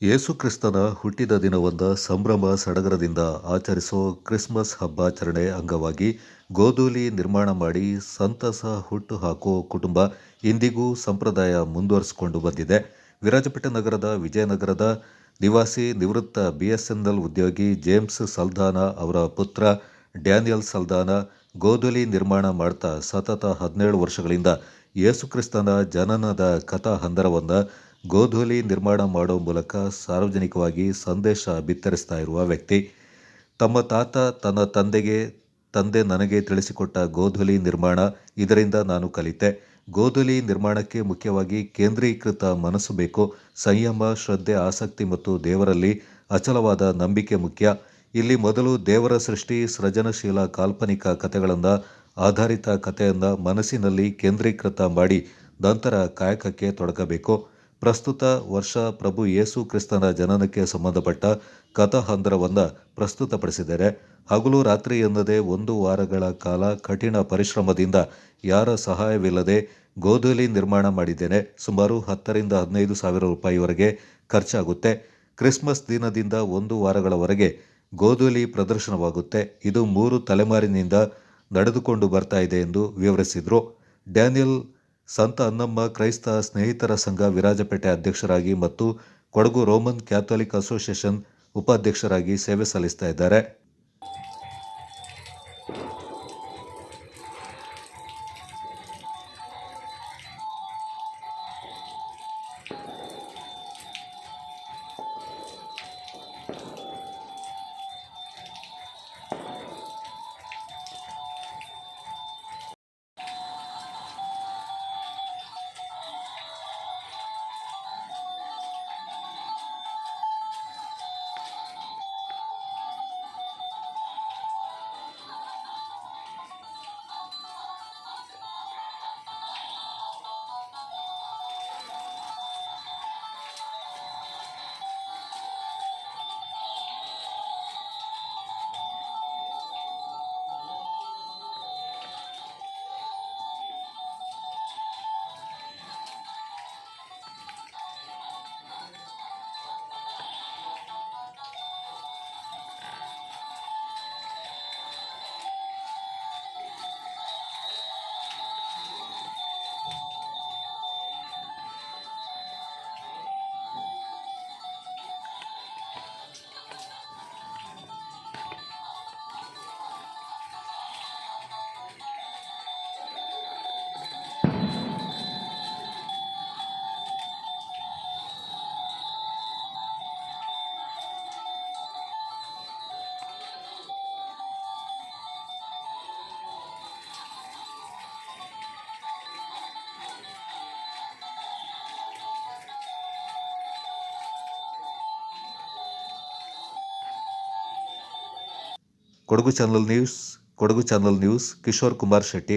ಯೇಸು ಕ್ರಿಸ್ತನ ಹುಟ್ಟಿದ ದಿನವನ್ನು ಸಂಭ್ರಮ ಸಡಗರದಿಂದ ಆಚರಿಸೋ ಕ್ರಿಸ್ಮಸ್ ಹಬ್ಬಾಚರಣೆ ಅಂಗವಾಗಿ ಗೋಧೂಲಿ ನಿರ್ಮಾಣ ಮಾಡಿ ಸಂತಸ ಹುಟ್ಟು ಹಾಕೋ ಕುಟುಂಬ ಇಂದಿಗೂ ಸಂಪ್ರದಾಯ ಮುಂದುವರಿಸಿಕೊಂಡು ಬಂದಿದೆ. ವಿರಾಜಪೇಟೆ ನಗರದ ವಿಜಯನಗರದ ನಿವಾಸಿ ನಿವೃತ್ತ BSNL ಉದ್ಯೋಗಿ ಜೇಮ್ಸ್ ಸಲ್ದಾನ ಅವರ ಪುತ್ರ ಡ್ಯಾನಿಯಲ್ ಸಲ್ದಾನ ಗೋಧೂಲಿ ನಿರ್ಮಾಣ ಮಾಡ್ತಾ ಸತತ 17 ವರ್ಷಗಳಿಂದ ಯೇಸುಕ್ರಿಸ್ತನ ಜನನದ ಕಥಾ ಹಂದರವನ್ನು ಗೋಧೂಲಿ ನಿರ್ಮಾಣ ಮಾಡೋ ಮೂಲಕ ಸಾರ್ವಜನಿಕವಾಗಿ ಸಂದೇಶ ಬಿತ್ತರಿಸ್ತಾ ಇರುವ ವ್ಯಕ್ತಿ. ತಮ್ಮ ತಾತ ತನ್ನ ತಂದೆ ನನಗೆ ತಿಳಿಸಿಕೊಟ್ಟ ಗೋಧೂಲಿ ನಿರ್ಮಾಣ, ಇದರಿಂದ ನಾನು ಕಲಿತೆ. ಗೋಧೂಲಿ ನಿರ್ಮಾಣಕ್ಕೆ ಮುಖ್ಯವಾಗಿ ಕೇಂದ್ರೀಕೃತ ಮನಸ್ಸು ಬೇಕು. ಸಂಯಮ, ಶ್ರದ್ಧೆ, ಆಸಕ್ತಿ ಮತ್ತು ದೇವರಲ್ಲಿ ಅಚಲವಾದ ನಂಬಿಕೆ ಮುಖ್ಯ. ಇಲ್ಲಿ ಮೊದಲು ದೇವರ ಸೃಷ್ಟಿ, ಸೃಜನಶೀಲ ಕಾಲ್ಪನಿಕ ಕಥೆಗಳನ್ನು ಆಧಾರಿತ ಕಥೆಯನ್ನು ಮನಸ್ಸಿನಲ್ಲಿ ಕೇಂದ್ರೀಕೃತ ಮಾಡಿ ನಂತರ ಕಾಯಕಕ್ಕೆ ತೊಡಗಬೇಕು. ಪ್ರಸ್ತುತ ವರ್ಷ ಪ್ರಭು ಯೇಸು ಕ್ರಿಸ್ತನ ಜನನಕ್ಕೆ ಸಂಬಂಧಪಟ್ಟ ಕಥಾಹಂದರವನ್ನು ಪ್ರಸ್ತುತಪಡಿಸಿದ್ದಾರೆ. ಹಗಲು ರಾತ್ರಿ ಎನ್ನದೇ 1 ವಾರಗಳ ಕಾಲ ಕಠಿಣ ಪರಿಶ್ರಮದಿಂದ ಯಾರ ಸಹಾಯವಿಲ್ಲದೆ ಗೋಧೂಲಿ ನಿರ್ಮಾಣ ಮಾಡಿದ್ದೇನೆ. ಸುಮಾರು 10 ರಿಂದ 15 ಸಾವಿರ ರೂಪಾಯಿವರೆಗೆ ಖರ್ಚಾಗುತ್ತೆ. ಕ್ರಿಸ್ಮಸ್ ದಿನದಿಂದ 1 ವಾರಗಳವರೆಗೆ ಗೋಧೂಲಿ ಪ್ರದರ್ಶನವಾಗುತ್ತೆ. ಇದು 3 ತಲೆಮಾರಿನಿಂದ ನಡೆದುಕೊಂಡು ಬರ್ತಾ ಇದೆ ಎಂದು ವಿವರಿಸಿದರು. ಡ್ಯಾನಿಯಲ್ ಸಂತ ಅನ್ನಮ್ಮ ಕ್ರೈಸ್ತ ಸ್ನೇಹಿತರ ಸಂಘ ವಿರಾಜಪೇಟೆ ಅಧ್ಯಕ್ಷರಾಗಿ ಮತ್ತು ಕೊಡಗು ರೋಮನ್ ಕ್ಯಾಥೋಲಿಕ್ ಅಸೋಸಿಯೇಷನ್ ಉಪಾಧ್ಯಕ್ಷರಾಗಿ ಸೇವೆ ಸಲ್ಲಿಸ್ತಾ ಇದ್ದಾರೆ. Kodagu channel news Kishore Kumar Shetty.